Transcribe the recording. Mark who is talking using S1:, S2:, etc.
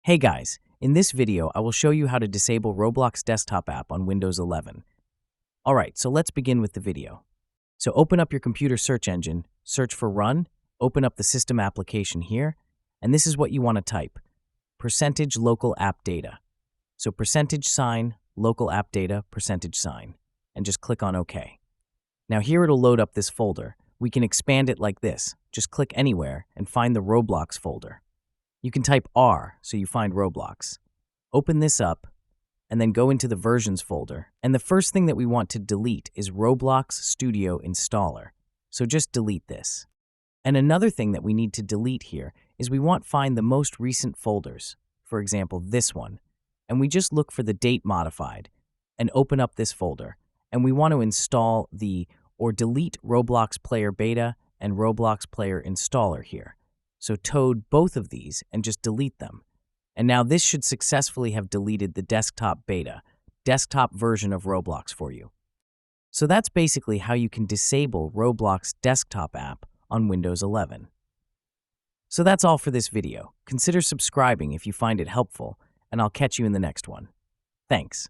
S1: Hey guys, in this video I will show you how to disable Roblox desktop app on Windows 11. Alright, so let's begin with the video. So open up your computer search engine, search for run, open up the system application here, and this is what you want to type, percentage local app data. So percentage sign, local app data, percentage sign, and just click on OK. Now here it'll load up this folder. We can expand it like this, just click anywhere and find the Roblox folder. You can type R so you find Roblox. Open this up and then go into the versions folder. And the first thing that we want to delete is Roblox Studio Installer. So just delete this. And another thing that we need to delete here is we want to find the most recent folders. For example, this one. And we just look for the date modified and open up this folder. And we want to install or delete Roblox Player Beta and Roblox Player Installer here. So toad both of these and just delete them. And now this should successfully have deleted the desktop version of Roblox for you. So that's basically how you can disable Roblox desktop app on Windows 11. So that's all for this video. Consider subscribing if you find it helpful, and I'll catch you in the next one. Thanks.